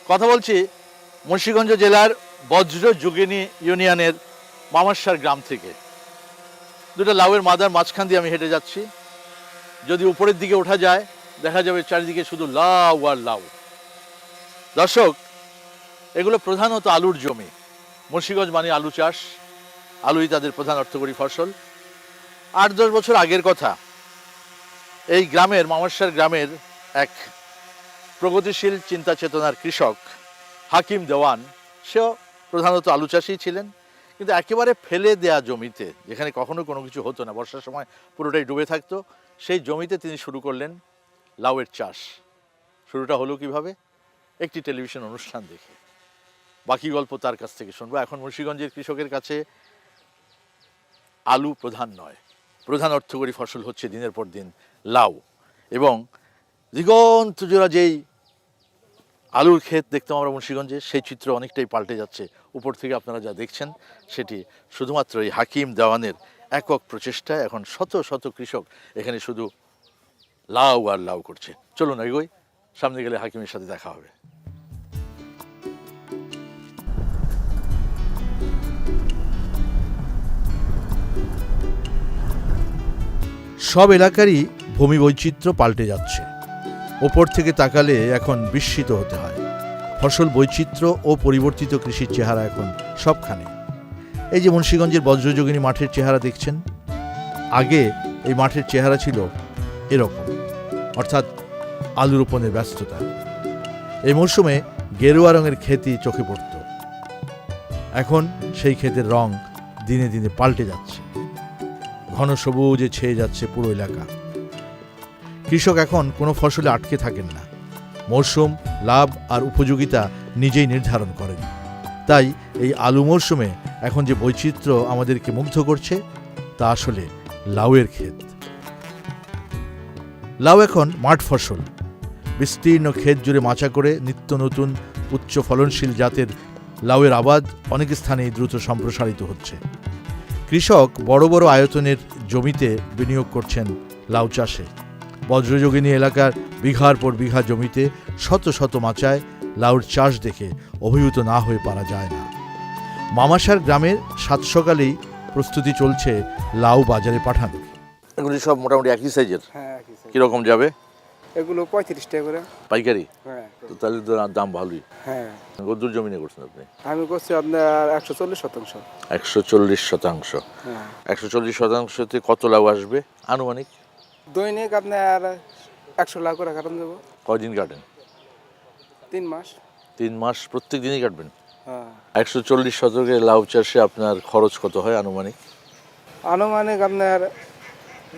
কথা বলছি মুন্সিগঞ্জ জেলার বজ্রযোগিনী ইউনিয়নের মামারসার গ্রাম থেকে। দুটো লাউয়ের মাদার মাঝখান দিয়ে আমি হেঁটে যাচ্ছি। যদি উপরের দিকে ওঠা যায় দেখা যাবে চারিদিকে শুধু লাউ আর লাউ। দর্শক, এগুলো প্রধানত আলুর জমি। মুন্সিগঞ্জ মানে আলু চাষ, আলুই তাদের প্রধান অর্থকরী ফসল। 8-10 বছর আগের কথা, এই গ্রামের মামারসার গ্রামের এক প্রগতিশীল চিন্তা চেতনার কৃষক হাকিম দেওয়ান, সেও প্রধানত আলু চাষী ছিলেন, কিন্তু একেবারে ফেলে দেয়া জমিতে, যেখানে কখনো কোনো কিছু হতো না, বর্ষার সময় পুরোটাই ডুবে থাকতো, সেই জমিতে তিনি শুরু করলেন লাউয়ের চাষ। শুরুটা হলো কিভাবে? একটি টেলিভিশন অনুষ্ঠান দেখে। বাকি গল্প তার কাছ থেকে শুনবো। এখন মুন্সিগঞ্জের কৃষকের কাছে আলু প্রধান নয়, প্রধান অর্থকরী ফসল হচ্ছে দিনের পর দিন লাউ। এবং দিগন্ত জোড়া যেই আলুর ক্ষেত দেখতাম আমরা মুন্সিগঞ্জে, সেই চিত্র অনেকটাই পাল্টে যাচ্ছে। উপর থেকে আপনারা যা দেখছেন সেটি শুধুমাত্র এই হাকিম দেওয়ানের একক প্রচেষ্টায় এখন শত শত কৃষক এখানে শুধু লাউ আর লাউ করছে। চলুন এগোই, সামনে গেলে হাকিমের সাথে দেখা হবে। সব এলাকারই ভূমি বৈচিত্র্য পাল্টে যাচ্ছে। ওপর থেকে তাকালে এখন বিস্মিত হতে হয়। ফসল বৈচিত্র্য ও পরিবর্তিত কৃষির চেহারা এখন সবখানে। এই যে মুন্সিগঞ্জের বজ্রযোগিনী মাঠের চেহারা দেখছেন, আগে এই মাঠের চেহারা ছিল এরকম, অর্থাৎ আলু রোপণের ব্যস্ততা। এই মরশুমে গেরুয়া রঙের ক্ষেতই চোখে পড়ত। এখন সেই ক্ষেতের রং দিনে দিনে পাল্টে যাচ্ছে, ঘন সবুজে ছেয়ে যাচ্ছে পুরো এলাকা। কৃষক এখন কোনো ফসলে আটকে থাকেন না, মরশুম, লাভ আর উপযোগিতা নিজেই নির্ধারণ করেন। তাই এই আলু মরশুমে এখন যে বৈচিত্র্য আমাদেরকে মুগ্ধ করছে তা আসলে লাউয়ের ক্ষেত। লাউ এখন মাঠ ফসল। বিস্তীর্ণ ক্ষেত জুড়ে মাচা করে নিত্য নতুন উচ্চ ফলনশীল জাতের লাউয়ের আবাদ অনেক স্থানেই দ্রুত সম্প্রসারিত হচ্ছে। কৃষক বড় বড় আয়তনের জমিতে বিনিয়োগ করছেন লাউ চাষে। বজ্রযোগিনী এলাকার বিঘার পর বিঘা জমিতে শত শত মাচায় লাউর চাষ দেখে অভিভূত না হয়ে পারা যায় না। মামারসার গ্রামের সাত সকালেই প্রস্তুতি চলছে লাউ বাজারে পাঠানোর। এগুলি সব মোটামুটি একই সাইজের। কিরকম যাবে? এগুলো 35 টাকা করে পাইকারি। হ্যাঁ, তো তাহলে তো দাম ভালোই। হ্যাঁ। কদ্দুর জমি নিয়ে করছেন আপনি? আমি করছি আপনার 140%। 140%। হ্যাঁ। 140%তে কত লাউ আসবে আনুমানিক? দৈনিক আপনার 100 লাখ করে কাটান দেবো। কয়দিন কাটেন? 3 মাস। 3 মাস প্রত্যেক দিনই কাটবেন? হ্যাঁ। 140 শতকে লাউ চাষে আপনার খরচ কত হয় আনুমানিক? আনুমানিক আপনার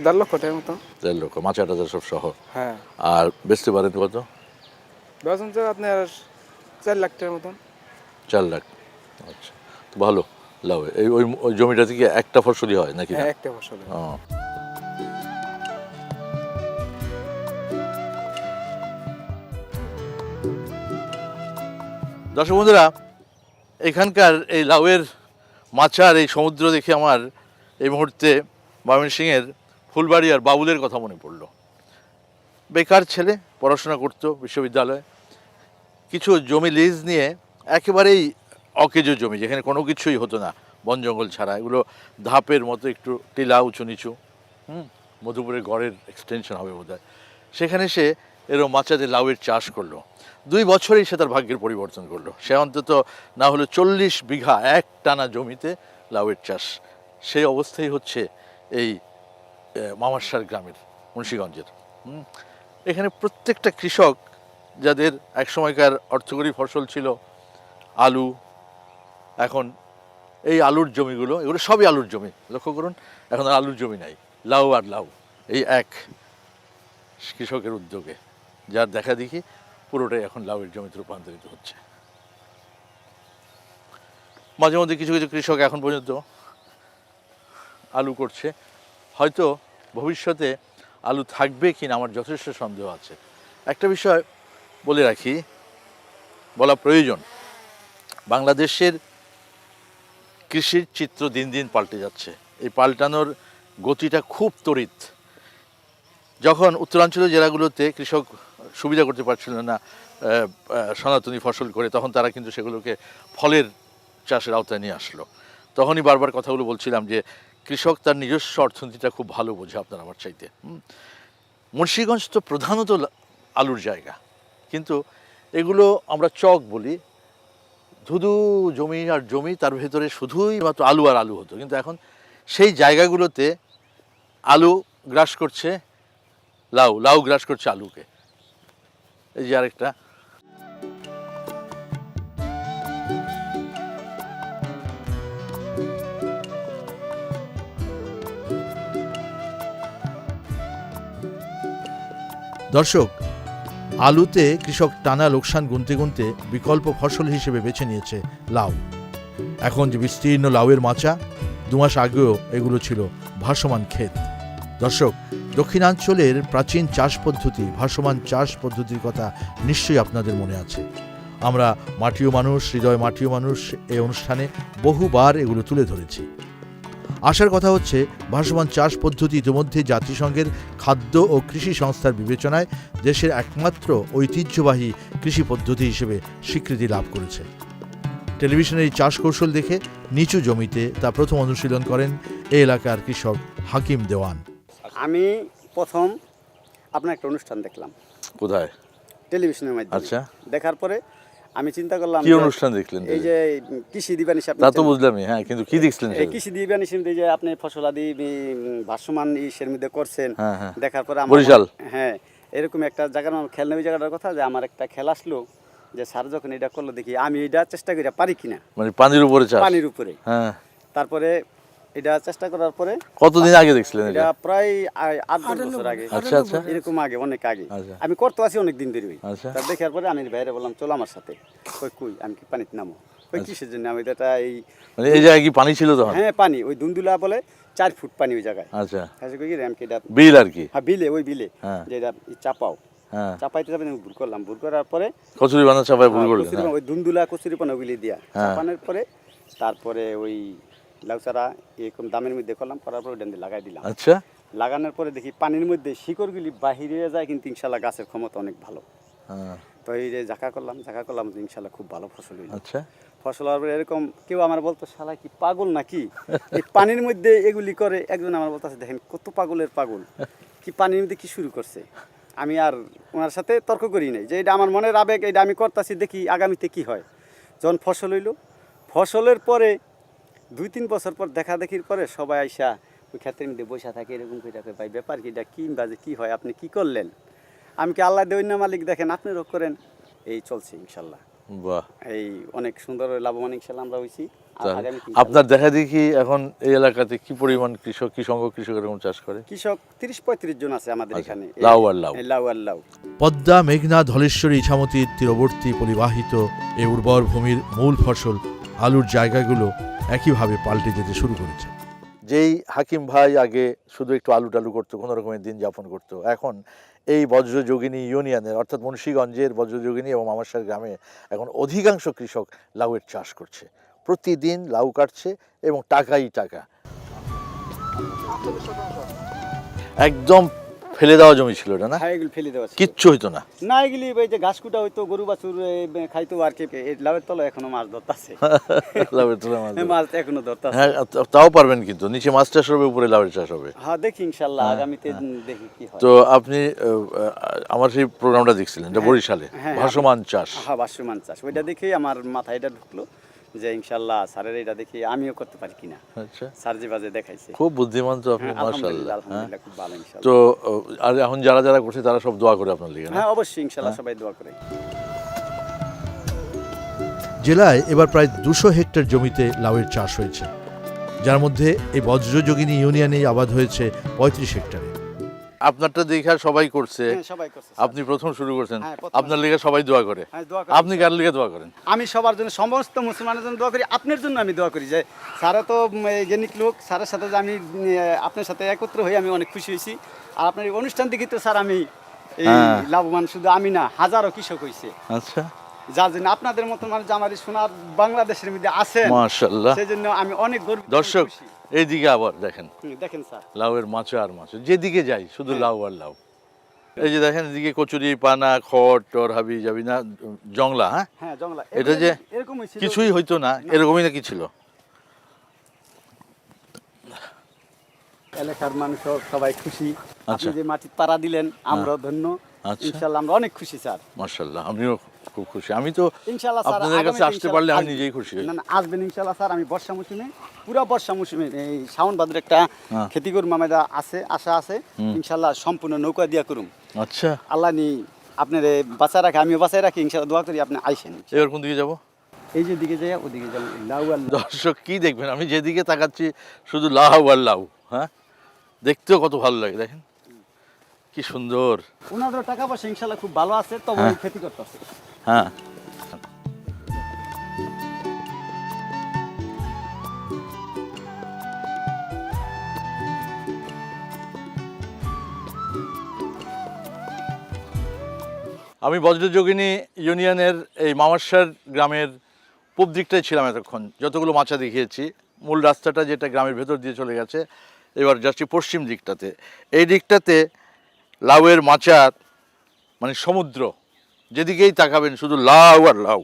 1.5 লক্ষ টাকার মতো। 1.5 লক্ষ, মাচা টাচা সব সহ। হ্যাঁ। আর বেচতে পারেন কত? বেতন তো আপনার 4 লাখ টাকার মতন। 4 লাখ। আচ্ছা, তো ভালো লাউ। এই ওই জমিটা থেকে একটা ফসলই হয় নাকি? হ্যাঁ, একটা ফসল। দর্শক বন্ধুরা, এখানকার এই লাউয়ের মাচার এই সমুদ্র দেখে আমার এই মুহূর্তে ময়মনসিংহের ফুলবাড়িয়ার বাবুলের কথা মনে পড়ল। বেকার ছেলে, পড়াশোনা করতো বিশ্ববিদ্যালয়ে, কিছু জমি লিজ নিয়ে, একেবারেই অকেজো জমি, যেখানে কোনো কিছুই হতো না, বন জঙ্গল ছাড়া, এগুলো ধাপের মতো একটু টিলা উঁচু নিচু, মধুপুরের গড়ের এক্সটেনশন হবে বোধহয়। সেখানে সে এরও মাচাতে লাউয়ের চাষ করলো। 2 বছরেই সে তার ভাগ্যের পরিবর্তন করলো। সে অন্তত না হলে 40 বিঘা এক টানা জমিতে লাউয়ের চাষ। সেই অবস্থাই হচ্ছে এই মামারসার গ্রামের, মুন্সিগঞ্জের। এখানে প্রত্যেকটা কৃষক, যাদের এক সময়কার অর্থকরী ফসল ছিল আলু, এখন এই আলুর জমিগুলো, এগুলো সবই আলুর জমি। লক্ষ্য করুন, এখন আর আলুর জমি নাই, লাউ আর লাউ। এই এক কৃষকের উদ্যোগে, যার দেখা দেখি পুরোটাই এখন লাউয়ের জমিতে রূপান্তরিত হচ্ছে। মাঝে মধ্যে কিছু কিছু কৃষক এখন পর্যন্ত আলু করছে। হয়তো ভবিষ্যতে আলু থাকবে কিনা আমার যথেষ্ট সন্দেহ আছে। একটা বিষয় বলে রাখি, বলা প্রয়োজন, বাংলাদেশের কৃষির চিত্র দিন দিন পাল্টে যাচ্ছে। এই পাল্টানোর গতিটা খুব তড়িৎ। যখন উত্তরাঞ্চলীয় জেলাগুলোতে কৃষক সুবিধা করতে পারছিল না সনাতনী ফসল করে, তখন তারা কিন্তু সেগুলোকে ফলের চাষের আওতায় নিয়ে আসলো। তখনই বারবার কথাগুলো বলছিলাম যে কৃষক তার নিজস্ব অর্থনীতিটা খুব ভালো বোঝে আপনার আমার চাইতে। মুন্সিগঞ্জ তো প্রধানত আলুর জায়গা, কিন্তু এগুলো আমরা চক বলি, ধুধু জমি আর জমি, তার ভেতরে শুধুই মাত্র আলু আর আলু হতো। কিন্তু এখন সেই জায়গাগুলোতে আলু গ্রাস করছে লাউ, লাউ গ্রাস করছে আলুকে। এই যে আরেকটা, দর্শক, আলুতে কৃষক টানা লোকসান গুনতে গুনতে বিকল্প ফসল হিসেবে বেছে নিয়েছে লাউ। এখন যে বিস্তীর্ণ লাউয়ের মাচা, 2 মাস আগেও এগুলো ছিল ভাসমান ক্ষেত। দর্শক, দক্ষিণাঞ্চলের প্রাচীন চাষ পদ্ধতি, ভাসমান চাষ পদ্ধতির কথা নিশ্চয়ই আপনাদের মনে আছে। আমরা মাটিও মানুষ, হৃদয় মাটিও মানুষ এই অনুষ্ঠানে বহুবার এগুলো তুলে ধরেছি। আশার কথা হচ্ছে, ভাসমান চাষ পদ্ধতি ইতিমধ্যে জাতিসংঘের খাদ্য ও কৃষি সংস্থার বিবেচনায় দেশের একমাত্র ঐতিহ্যবাহী কৃষি পদ্ধতি হিসেবে স্বীকৃতি লাভ করেছে। টেলিভিশনের এই চাষ কৌশল দেখে নিচু জমিতে তা প্রথম অনুশীলন করেন এই এলাকার কৃষক হাকিম দেওয়ান। আমি প্রথম আপনার একটা অনুষ্ঠান দেখলাম। কোথায়? টেলিভিশনের মাধ্যমে। আচ্ছা। দেখার পরে আমি চিন্তা করলাম, কি অনুষ্ঠান দেখলেন? এই যে কৃষি দিবানিশি। তা তো বুঝলামই, হ্যাঁ, কিন্তু কি দেখলেন? এই কৃষি দিবানিশি যে আপনি ফসলাদি ভাসমান ইসের মধ্যে করছেন। দেখার পরে আমার, বরিশাল, হ্যাঁ, এরকম একটা জায়গার খেয়াল নেই, ওই জায়গাটার কথা যে আমার একটা খেয়াল আসলো যে স্যার যখন এটা করলো, দেখি আমি এটা চেষ্টা করি পারি কিনা। মানে পানির উপরে চাষ? পানির উপরে, হ্যাঁ। তারপরে এটা চেষ্টা করার পরে, কতদিন আগে দেখছিলেন এটা? প্রায় 8-10 বছর আগে। আচ্ছা আচ্ছা, এরকম আগে, অনেক আগে। আচ্ছা। আমি করতে আছি অনেক দিন ধরে। আচ্ছা। তার দেখার পরে আমি বাইরে বললাম, চলো আমার সাথে। কই আমি কি পানিতে নামো? কিসের জন্য? আমি এটা এই, মানে এই জায়গায় কি পানি ছিল তখন? হ্যাঁ, পানি, ওই দুন্দুলা বলে 4 ফুট পানি ওই জায়গায়। আচ্ছা। কই কি আমি এটা বিল আর কি? হ্যাঁ, বিলে, ওই বিলে হ্যাঁ। যে এটা চাপাও। হ্যাঁ। চাপাইতে যাবে, আমি ভুল করলাম। ভুল করার পরে কচুরি বানা চাপায় ভুল করলেন? ওই দুন্দুলা কচুরি পানা ওগুলি দিয়া চাপানোর পরে, তারপরে ওই লাউ চারা এরকম দামের মধ্যে করলাম, করার পরে ওটা লাগাই দিলাম। আচ্ছা। লাগানোর পরে দেখি পানির মধ্যে শিকড়গুলি বাহিরে যায়, কিন্তু ইনশাল্লাহ গাছের ক্ষমতা অনেক ভালো। হ্যাঁ। তো এই যে ঝাঁকা করলাম ইনশাল্লাহ খুব ভালো ফসল হইল। আচ্ছা। ফসল হওয়ার পরে এরকম কেউ আমার বলতো, শালা কি পাগল নাকি এই পানির মধ্যে এগুলি করে। একজন আমার বলতেছে, দেখেন কত পাগলের পাগল, কি পানির মধ্যে কি শুরু করছে। আমি আর ওনার সাথে তর্ক করি নাই, যে এটা আমার মনের আবেগ, এটা আমি করতেছি, দেখি আগামীতে কি হয়। যখন ফসল হইল, ফসলের পরে 2-3 বছর পর দেখা দেখির পরে সবাই আইসা ওই ক্ষেত্রের মধ্যে বসে থাকে, এরকম করে থাকে, ভাই ব্যাপার কি, এটা কি বাজে কি হয়, আপনি কি করলেন? আমি কি আল্লাহ দেওয়ার না মালিক, দেখেন আপনি রোগ করেন। এই চলছে ইনশাল্লাহ। বাহ, এই অনেক সুন্দর লাভবান ইনশাল্লাহ আমরা হইছি। আপনার দেখা দেখি এখন এই এলাকাতে কি পরিমাণ কৃষক, কি সংখ্যক কৃষক এরকম চাষ করে? কৃষক 30-35 জন আছে আমাদের এখানে। লাউ আর লাউ, লাউ আর লাউ। পদ্মা, মেঘনা, ধলেশ্বরী, ইছামতির তীরবর্তী পরিবাহিত এই উর্বর ভূমির মূল ফসল আলুর জায়গাগুলো একইভাবে পাল্টে যেতে শুরু করেছে। যেই হাকিম ভাই আগে শুধু একটু আলু টালু করতো, কোনো রকমের দিন যাপন করতো, এখন এই বজ্রযোগিনী ইউনিয়নের, অর্থাৎ মুন্সিগঞ্জের বজ্রযোগিনী এবং মামারসার গ্রামে এখন অধিকাংশ কৃষক লাউয়ের চাষ করছে। প্রতিদিন লাউ কাটছে এবং টাকাই টাকা। একদম ফেলে দেওয়া জমি ছিল এটা, না? হ্যাঁ, এগুলো ফেলে দেওয়া, কিচ্ছু হইতো না। না, এগুলি ওই যে ঘাস কুটা হইতো, গরু বাছুর খাইতো আর কি। লাউয়ের তলায় এখনো মাছ ধরতেছে। লাউয়ের তলায় মাছ এখনো ধরতেছে। হ্যাঁ, তাও পারবেন, কিন্তু নিচে মাছ চাষ হবে, উপরে লাউয়ের চাষ হবে। হ্যাঁ, দেখি ইনশাল্লাহ আগামীতে দেখি কি হয়। তো আপনি আমার সেই প্রোগ্রামটা দেখছিলেন, এটা বরিশালে, ভাসমান চাষ। হ্যাঁ, ভাসমান চাষ, ওইটা দেখেই আমার মাথায় এটা ঢুকলো যে ইনশাল্লাহ স্যারের এটা দেখি আমিও করতে পারি কিনা। আচ্ছা। স্যার যে বাজে দেখাইছে, খুব বুদ্ধিমান তো আপনি, মাশাআল্লাহ। আলহামদুলিল্লাহ, খুব ভালো ইনশাল্লাহ। তো আর এখন যারা যারা করছে তারা সব দোয়া করে আপনার লিগে? হ্যাঁ, অবশ্যই ইনশাল্লাহ সবাই দোয়া করে। জেলায় এবার প্রায় 200 হেক্টর জমিতে লাউয়ের চাষ হয়েছে, যার মধ্যে এই বজ্রযোগিনী ইউনিয়নেই আবাদ হয়েছে 35 হেক্টরে। আপনারটা দেখা সবাই করছে, সবাই করছে, আপনি প্রথম শুরু করছেন, আপনার লিগে সবাই দোয়া করে। আপনি কার লিগে দোয়া করেন? আমি সবার জন্য, সমস্ত মুসলমানের জন্য দোয়া করি। আপনার জন্য আমি দোয়া করি যে স্যারা তো জ্ঞানিক লোক, স্যারের সাথে যে আমি আপনার সাথে একত্র হয়ে আমি অনেক খুশি হয়েছি। আর আপনার এই অনুষ্ঠান দেখি তো স্যার আমি এই লাভবান, শুধু আমি না, হাজারো কৃষক হয়েছে। আচ্ছা। যার জন্য আপনাদের মতো মানুষ আমার সোনার বাংলাদেশের মধ্যে আছেন, মাশাআল্লাহ, সেই জন্য আমি অনেক গর্বিত। দর্শক, এইদিকে আবার দেখেন, দেখেন স্যার, লাউয়ের মাছ আর মাছ, যেদিকে যাই শুধু লাউ আর লাউ। এই যে দেখেন এদিকে কচুরি পানা খড় টর হাবি যাবি না জংলা, হ্যাঁ হ্যাঁ জংলা এটা যে এরকমই ছিল। কিছুই হইতো না, এরকমই নাকি ছিল? এলাকার মানুষ সবাই খুশি, আপনি আচ্ছা। যে মাটি পাড়া দিলেন আমরাও ধন্য। আচ্ছা। ইনশাল্লাহ আমরা অনেক খুশি স্যার। মাশাআল্লাহ, আমিও খুব খুশি। আমি তো ইনশাল্লাহ স্যার আপনাদের কাছে আগামীতে আসতে পারলে আমি আসবেন। নিজেই খুশি হই। না না আসবেন ইনশাল্লাহ স্যার। আমি বর্ষা মৌসুমে পুরো বর্ষা মৌসুমে এই শ্রাবণ ভাদ্র একটা হ্যাঁ। খেতি করুম আমাদের আছে, আশা আছে। ইনশাল্লাহ সম্পূর্ণ নৌকা দিয়া করুম। আচ্ছা, আল্লাহ নি আপনার বাঁচায় রাখে, আমিও বাঁচায় রাখি। ইনশাল্লাহ দোয়া করি আপনি আইসেন। এবার কোন দিকে যাব? এই যে দিকে যাই ওদিকে যাবো। লাউ আর লাউ। দর্শক কি দেখবেন, আমি যেদিকে তাকাচ্ছি শুধু লাউ আর লাউ। হ্যাঁ, দেখতেও কত ভালো লাগে, দেখেন কি সুন্দর। ওনাদের টাকা পয়সা ইনশাল্লাহ খুব ভালো আছে, তবে হ্যাঁ। খেতি করতে আছে। হ্যাঁ, আমি বজ্রযোগিনী ইউনিয়নের এই মামারসার গ্রামের পূব দিকটাই ছিলাম এতক্ষণ, যতগুলো মাচা দেখিয়েছি। মূল রাস্তাটা যেটা গ্রামের ভেতর দিয়ে চলে গেছে, এবার যাচ্ছি পশ্চিম দিকটাতে। এই দিকটাতে লাউয়ের মাচার মানে সমুদ্র, যেদিকেই তাকাবেন শুধু লাউ আর লাউ।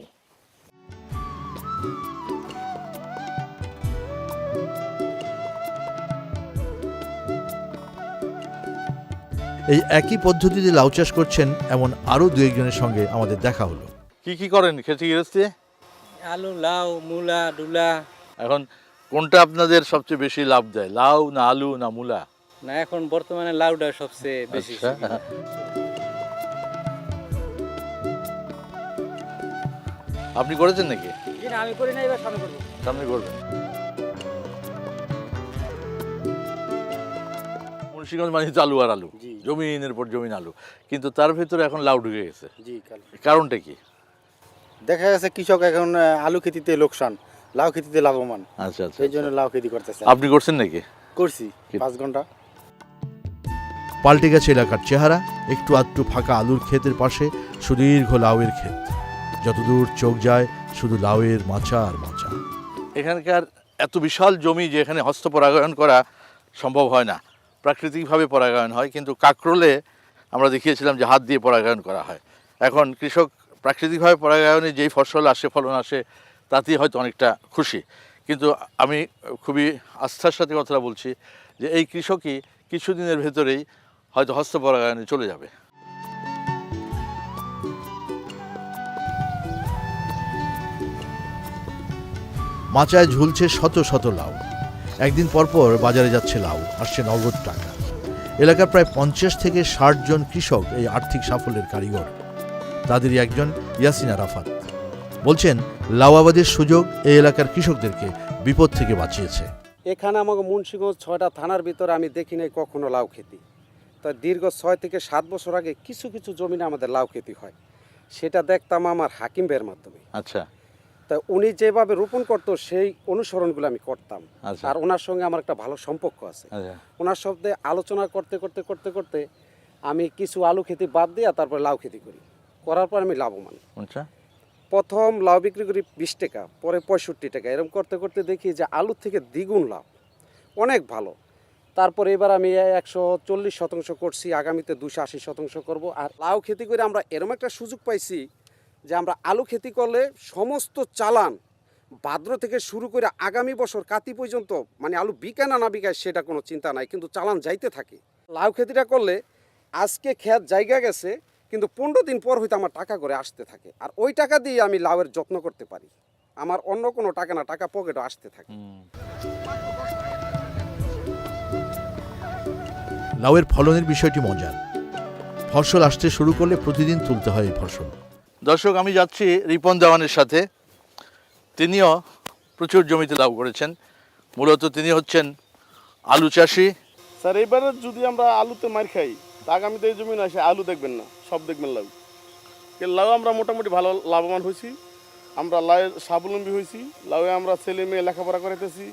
এই একই পদ্ধতিতে লাউ চাষ করছেন এমন আরও দু একজনের সঙ্গে আমাদের দেখা হলো। কি কি করেন খেতে গৃহস্থে? আলু, লাউ, মূলা, ডুলা। এখন কোনটা আপনাদের সবচেয়ে বেশি লাভ দেয়, লাউ না আলু না মূলা? না এখন বর্তমানে লাউটা সবচেয়ে বেশি। আচ্ছা। আপনি করেছেন নাকি? আমি করি না, এবার সামনে করবো। সামনে করবেন। মুন্সিগঞ্জ মানে তো আলু আর আলু, জি। জমিনের পর জমিন আলু, কিন্তু তার ভেতরে এখন লাউ ঢুকে গেছে। জি কারণটা কি? দেখা গেছে কৃষক এখন আলু খেতিতে লোকসান, লাউ খেতিতে লাভবান। আচ্ছা আচ্ছা, এই জন্য লাউ খেতি করতেছে। আপনি করছেন নাকি? করছি 5 ঘন্টা। পাল্টে গেছে এলাকার চেহারা, একটু আধটু ফাঁকা আলুর ক্ষেতের পাশে সুদীর্ঘ লাউয়ের ক্ষেত। যতদূর চোখ যায় শুধু লাউয়ের মাচা আর মাচা। এখানকার এত বিশাল জমি যে এখানে হস্ত পরাগায়ন করা সম্ভব হয় না, প্রাকৃতিকভাবে পরাগায়ন হয়। কিন্তু কাকরোলে আমরা দেখিয়েছিলাম যে হাত দিয়ে পরাগায়ন করা হয়। এখন কৃষক প্রাকৃতিকভাবে পরাগায়নে যেই ফসল আসে, ফলন আসে, তাতেই হয়তো অনেকটা খুশি। কিন্তু আমি খুবই আস্থার সাথে কথাটা বলছি যে এই কৃষকই কিছুদিনের ভেতরেই হয়তো হস্ত পরাগায়নে চলে যাবে। মাচায় ঝুলছে শত শত লাউ। একদিন পরপর বাজারে যাচ্ছে লাউ, আসছে নগদ টাকা। এলাকার প্রায় 50 থেকে 60 জন কৃষক এই আর্থিক সাফল্যের কারিগর। তাদেরই একজন ইয়াসিন আরাফাত বলছেন, লাউ আবাদের সুযোগ এই এলাকার কৃষকদেরকে বিপদ থেকে বাঁচিয়েছে। এখানে আমাকে মুন্সিগঞ্জ 6টা থানার ভিতরে আমি দেখি নাই কখনো লাউ খেতি। তা দীর্ঘ 6 থেকে 7 বছর আগে কিছু কিছু জমিনে আমাদের লাউ খেতি হয়, সেটা দেখতাম আমার হাকিম ভাইয়ের মাধ্যমে। আচ্ছা তা উনি যেভাবে রোপণ করতো সেই অনুসরণগুলো আমি করতাম। আচ্ছা। আর ওনার সঙ্গে আমার একটা ভালো সম্পর্ক আছে। আচ্ছা ওনার সাথে আলোচনা করতে করতে করতে করতে আমি কিছু আলু খেতি বাদ দিয়ে তারপরে লাউ খেতি করার পর আমি লাভবান। আচ্ছা, প্রথম লাউ বিক্রি করি 20 টাকা, পরে 65 টাকা। এরকম করতে করতে দেখি যে আলুর থেকে দ্বিগুণ লাভ, অনেক ভালো। তারপরে এবার আমি 140% করছি, আগামীতে 280% করব। আর লাউ খেতি করে আমরা এরকম একটা সুযোগ পাইছি যে আমরা আলু খেতি করলে সমস্ত চালান ভাদ্র থেকে শুরু করে আগামী বছর কাতি পর্যন্ত, মানে আলু বিকায় না বিকায় সেটা কোনো চিন্তা নাই, কিন্তু চালান যাইতে থাকে। লাউ খেতিটা করলে আজকে ক্ষেত জায়গা গেছে, কিন্তু 15 দিন পর হয়তো আমার টাকা করে আসতে থাকে। আর ওই টাকা দিয়ে আমি লাউয়ের যত্ন করতে পারি। আমার অন্য কোনো টাকা না, টাকা পকেটও আসতে থাকে। লাউয়ের ফলনের বিষয়টি মজার। ফসল আসতে শুরু করলে প্রতিদিন তুলতে হয় এই ফসল। দর্শক, আমি যাচ্ছি রিপন দেওয়ানের সাথে। তিনিও প্রচুর জমিতে লাউ করেছেন। মূলত তিনি হচ্ছেন আলু চাষি। স্যার এবারে যদি আমরা আলুতে মার খাই, তা আগামীতে এই জমি না আসে আলু দেখবেন না, সব দেখবেন লাউ। লাউ আমরা মোটামুটি ভালো লাভবান হয়েছি, আমরা লাউয়ের স্বাবলম্বী হয়েছি। লাউয়ে আমরা ছেলে মেয়ে লেখাপড়া করাইতেছি,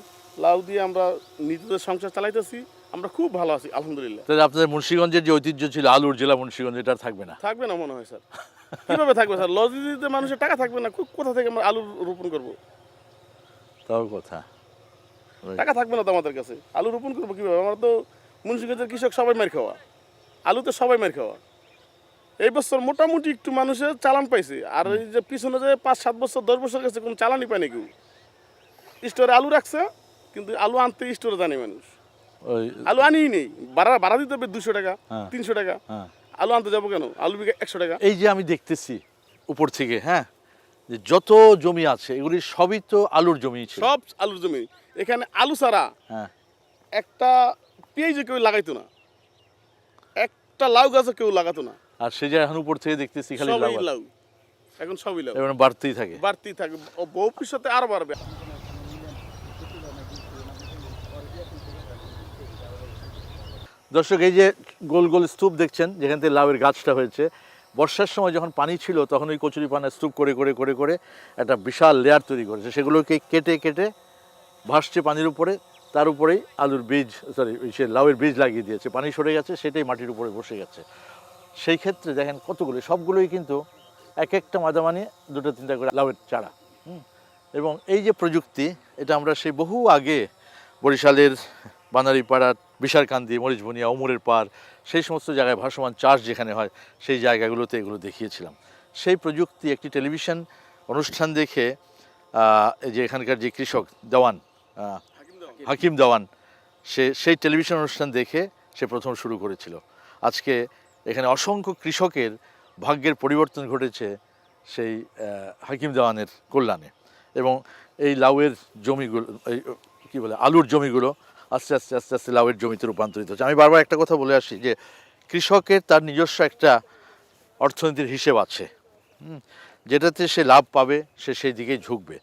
লাউ দিয়ে আমরা নিজেদের সংসার চালাইতেছি, আমরা খুব ভালো আছি আলহামদুলিল্লাহ। তাহলে আপনাদের মুন্সিগঞ্জের যে ঐতিহ্য ছিল আলুর জেলা মুন্সিগঞ্জ, এটা আর থাকবে না? থাকবে না মনে হয় স্যার। কীভাবে থাকবে স্যার? লজিতে মানুষের টাকা থাকবে না, কোথা থেকে আমরা আলু রোপণ করবো? তাও কথা, টাকা থাকবে না তো আমাদের কাছে, আলু রোপণ করবো কীভাবে? আমরা তো মুন্সিগঞ্জের কৃষক সবাই মার খাওয়া, আলুতে সবাই মার খাওয়া। এই বছর মোটামুটি একটু মানুষের চালান পাইছে, আর এই যে পিছনে যে 5-7 বছর 10 বছর গেছে কোনো চালানই পায়নি কেউ। স্টোরে আলু রাখছে, কিন্তু আলু আনতে স্টোরে জানে মানুষ, ওই আলু আনিই নেই। ভাড়া দিতে হবে 200 টাকা, হ্যাঁ। 300 টাকা। হ্যাঁ। আলু আনতে যাবো কেন? আলু বিঘা 100 টাকা। এই যে আমি দেখতেছি উপর থেকে, হ্যাঁ, যে যত জমি আছে এগুলি সবই তো আলুর জমি ছিল। সব আলুর জমি। এখানে আলু ছাড়া হ্যাঁ। একটা পেঁয়াজও কেউ লাগাইতো না, একটা লাউ গাছও কেউ লাগাতো না। আর সে যে এখন উপর থেকে দেখতেছি খালি লাউ সবই আর- লাউ, এখন সবই লাউ। এবং বাড়তেই থাকে। বাড়তি থাকে, ভবিষ্যতে আরো বাড়বে। দর্শক, এই যে গোল গোল স্তূপ দেখছেন যেখান থেকে লাউয়ের গাছটা হয়েছে, বর্ষার সময় যখন পানি ছিল তখন ওই কচুরি পানার স্তূপ করে করে করে করে একটা বিশাল লেয়ার তৈরি করেছে, সেগুলোকে কেটে কেটে ভাসছে পানির উপরে, তার উপরেই আলুর বীজ, সে লাউয়ের বীজ লাগিয়ে দিয়েছে, পানি সরে গেছে, সেটাই মাটির উপরে বসে গেছে। সেই ক্ষেত্রে দেখেন কতগুলো, সবগুলোই কিন্তু এক একটা মাদামানি 2-3টা করে লাউয়ের চারা। এবং এই যে প্রযুক্তি, এটা আমরা সেই বহু আগে বরিশালের বানারীপাড়া, বিশারকান্দি, মরিচবনিয়া, উমরের পাড়, সেই সমস্ত জায়গায় ভাসমান চাষ যেখানে হয় সেই জায়গাগুলোতে এগুলো দেখিয়েছিলাম। সেই প্রযুক্তি একটি টেলিভিশন অনুষ্ঠান দেখে এই যে এখানকার যে কৃষক দেওয়ান, হাকিম দেওয়ান, সেই টেলিভিশন অনুষ্ঠান দেখে সে প্রথম শুরু করেছিল। আজকে এখানে অসংখ্য কৃষকের ভাগ্যের পরিবর্তন ঘটেছে সেই হাকিম দেওয়ানের কল্যাণে। এবং এই লাউয়ের জমিগুলো, এই কী বলে, আলুর জমিগুলো আস্তে আস্তে আস্তে আস্তে লাউয়ের জমিতে রূপান্তরিত হচ্ছে। আমি বারবার একটা কথা বলে আসি যে কৃষকের তার নিজস্ব একটা অর্থনীতির হিসেব আছে, যেটাতে সে লাভ পাবে সে সেই দিকেই ঝুঁকবে।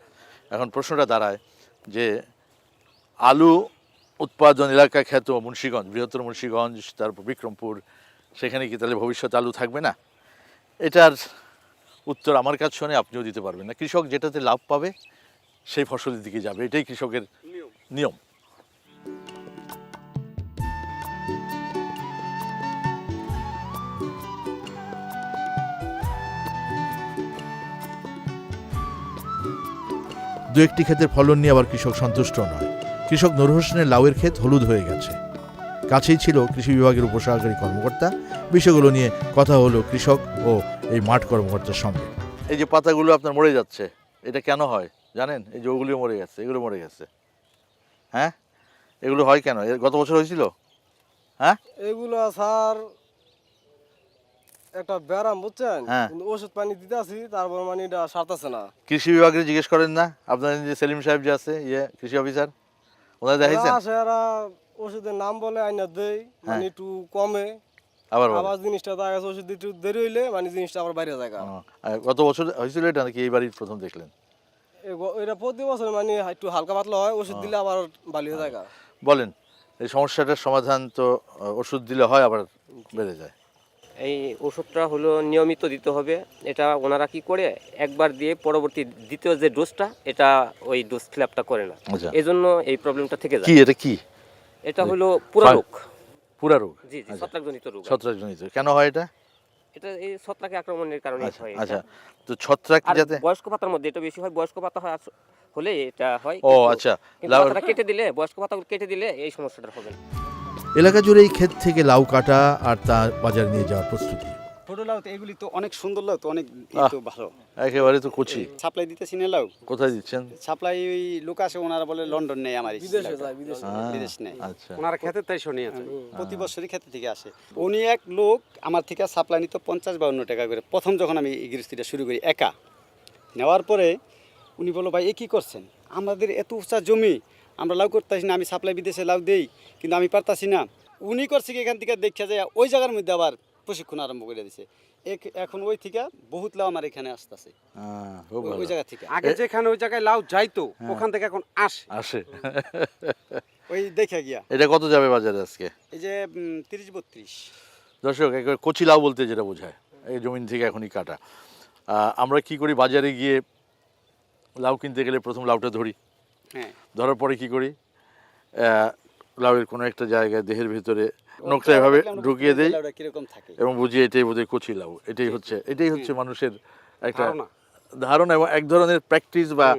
এখন প্রশ্নটা দাঁড়ায় যে আলু উৎপাদন এলাকা খ্যাত মুন্সিগঞ্জ, বৃহত্তর মুন্সিগঞ্জ, তারপর বিক্রমপুর, সেখানে কি তাহলে ভবিষ্যতে আলু থাকবে না? এটার উত্তর আমার কাছে শুনে আপনিও দিতে পারবেন না। কৃষক যেটাতে লাভ পাবে সেই ফসলের দিকে যাবে, এটাই কৃষকের নিয়ম। দু একটি ক্ষেতের ফলন নিয়ে আবার কৃষক সন্তুষ্ট নয়। কৃষক নুর হোসেনের লাউয়ের ক্ষেত হলুদ হয়ে গেছে। কাছেই ছিল কৃষি বিভাগের উপসহকারী কর্মকর্তা। বিষয়গুলো নিয়ে কথা হলো কৃষক ও এই মাঠ কর্মকর্তার সঙ্গে। এই যে পাতাগুলো আপনার মরে যাচ্ছে, এটা কেন হয় জানেন? এই যে ওগুলো মরে গেছে, এগুলো মরে গেছে, হ্যাঁ, এগুলো হয় কেন? গত বছর হয়েছিল? হ্যাঁ, এগুলো স্যার একটা ব্যারাম, বুঝছেন? হ্যাঁ। কিন্তু ওষুধ পানি দিতে আসি, তারপর মানে এটা সারতেছে না। কৃষি বিভাগে জিজ্ঞেস করেন না? আপনার যে সেলিম সাহেব যে আছে, কৃষি অফিসার, ওনারা দেখাইছেন? আসে এরা ওষুধের নাম বলে আইনা দেয়, মানে একটু কমে, আবার বলে। আবার জিনিসটা দেখা গেছে ওষুধ একটু দেরি হইলে মানে জিনিসটা আবার বাইরে যায়। গত বছর হয়েছিল এটা নাকি এইবারই প্রথম দেখলেন? এটা প্রতি বছর মানে একটু হালকা পাতলা হয়, ওষুধ দিলে আবার ভালো হয়ে যায়। বলেন, এই সমস্যাটার সমাধান তো ওষুধ দিলে হয়, আবার বেড়ে যায়। এই ওষুধটা হলো নিয়মিত দিতে হবে। এটা ওনারা কি করে, একবার দিয়ে পরবর্তী দ্বিতীয় যে ডোজটা, এটা ওই ডোজ খিলাপটা করে না, আচ্ছা। এই জন্য এই প্রবলেমটা থেকে যায়। কি এটা কি? এটা হলো পুরা রোগ। পুরা রোগ? জি জি, ছত্রাকজনিত রোগ। ছত্রাকজনিত কেন হয় এটা? এটা এই ছত্রাকের আক্রমণের কারণে আচ্ছা হয়। আচ্ছা, তো ছত্রাক আর যাতে বয়স্ক পাতার মধ্যে এটা বেশি হয়, বয়স্ক পাতা হয় হলে এটা হয়। ও আচ্ছা, কিন্তু পাতাটা কেটে দিলে, বয়স্ক পাতাগুলো কেটে দিলে এই সমস্যাটা হবে না। এলাকা জুড়ে এই ক্ষেত থেকে লাউ কাটা আর তা বাজারে নিয়ে যাওয়ার প্রস্তুতি। ছোট লাউ তো এগুলি তো অনেক সুন্দর লাউ, তো অনেক তো ভালো। একেবারে তো কচি। সাপ্লাই দিতেছি না লাউ, কোথায় দিচ্ছেন? সাপ্লাই ওই লোক আসে, ওনারা বলে লন্ডন নেই, আমার বিদেশে যায়, বিদেশে। বিদেশ নেই। আচ্ছা, ওনারা খেতে তাই শুনিয়ে প্রতি বছরই ক্ষেত্র থেকে আসে। উনি এক লোক আমার থেকে সাপ্লাই নিত 50-52 টাকা করে। প্রথম যখন আমি এই গৃহস্থিটা শুরু করি একা, নেওয়ার পরে উনি বললো, ভাই এ কী করছেন? আমাদের এত উঁচা জমি, আমরা লাউ করতেছি না, আমি সাপ্লাই বিদেশে লাউ দেই, কিন্তু আমি পারতাছি না। উনি করছে কি, এখান থেকে দেখা যায় ওই জায়গার মধ্যে আবার প্রশিক্ষণ আরম্ভ করে দিছে। এখন ওই থেকে বহুত লাউ আমার এখানে আসতেছে, ওই জায়গা থেকে। আগে যেখানে ওই জায়গায় লাউ যাইতো, ওখান থেকে এখন আসে। ওই দেখে গিয়া। এটা কত যাবে বাজারে আজকে? এই যে 30-32। দর্শক, একবার কচি লাউ বলতে যেটা বোঝায়, এই জমিন থেকে এখনই কাটা। আমরা কি করি, বাজারে গিয়ে লাউ কিনতে গেলে প্রথম লাউটা ধরি, হ্যাঁ, ধরার পরে কি করি, লাউয়ের কোনো একটা জায়গায় দেহের ভিতরে নখটা এভাবে ঢুকিয়ে দেই কিরকম থাকে এবং বুঝি এটাই বোধহয় কচি লাউ। এটাই হচ্ছে মানুষের একটা ধারণা। ধারণা এবং এক ধরনের প্র্যাকটিস বা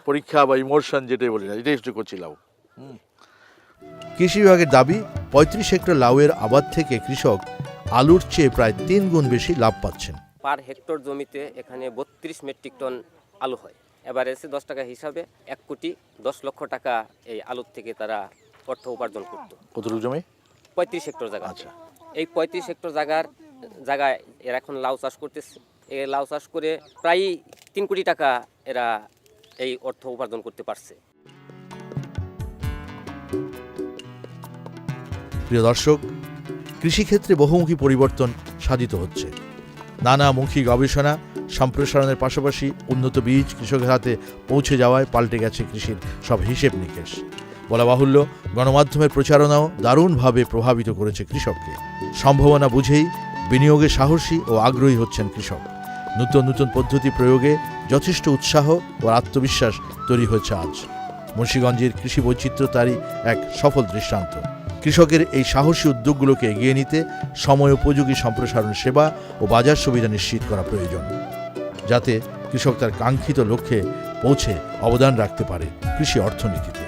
পরীক্ষা বা ইমোশন, যেটাই বলি না, এটাই হচ্ছে কচি লাউ। কৃষি বিভাগের দাবি 35 হেক্টর লাউয়ের আবাদ থেকে কৃষক আলুর চেয়ে প্রায় 3 গুণ বেশি লাভ পাচ্ছেন। পার হেক্টর জমিতে এখানে 32 মেট্রিক টন আলু হয়। এভারেজে 10 টাকা হিসাবে 1 কোটি 10 লক্ষ টাকা এই আলুর থেকে তারা অর্থ উপার্জন করত। কতটুকু জমি? 35 হেক্টর জায়গা। আচ্ছা। এই 35 হেক্টর জায়গায় এরা এখন লাউ চাষ করতেছে। এই লাউ চাষ করে প্রায় 3 কোটি টাকা এরা এই অর্থ উপার্জন করতে পারছে। প্রিয় দর্শক, কৃষিক্ষেত্রে বহুমুখী পরিবর্তন সাধিত হচ্ছে। নানামুখী গবেষণা সম্প্রসারণের পাশাপাশি উন্নত বীজ কৃষকের হাতে পৌঁছে যাওয়ায় পাল্টে গেছে কৃষির সব হিসেব নিকেশ। বলা বাহুল্য, গণমাধ্যমের প্রচারণাও দারুণভাবে প্রভাবিত করেছে কৃষককে। সম্ভাবনা বুঝেই বিনিয়োগে সাহসী ও আগ্রহী হচ্ছেন কৃষক। নতুন নতুন পদ্ধতি প্রয়োগে যথেষ্ট উৎসাহ ও আত্মবিশ্বাস তৈরি হয়েছে আজ। মুন্সিগঞ্জের কৃষি বৈচিত্র্য তারই এক সফল দৃষ্টান্ত। কৃষকের এই সাহসী উদ্যোগগুলোকে এগিয়ে নিতে সময় উপযোগী সম্প্রসারণ সেবা ও বাজার সুবিধা নিশ্চিত করা প্রয়োজন, যাতে কৃষক তার কাঙ্ক্ষিত লক্ষ্যে পৌঁছে অবদান রাখতে পারে কৃষি অর্থনীতিতে।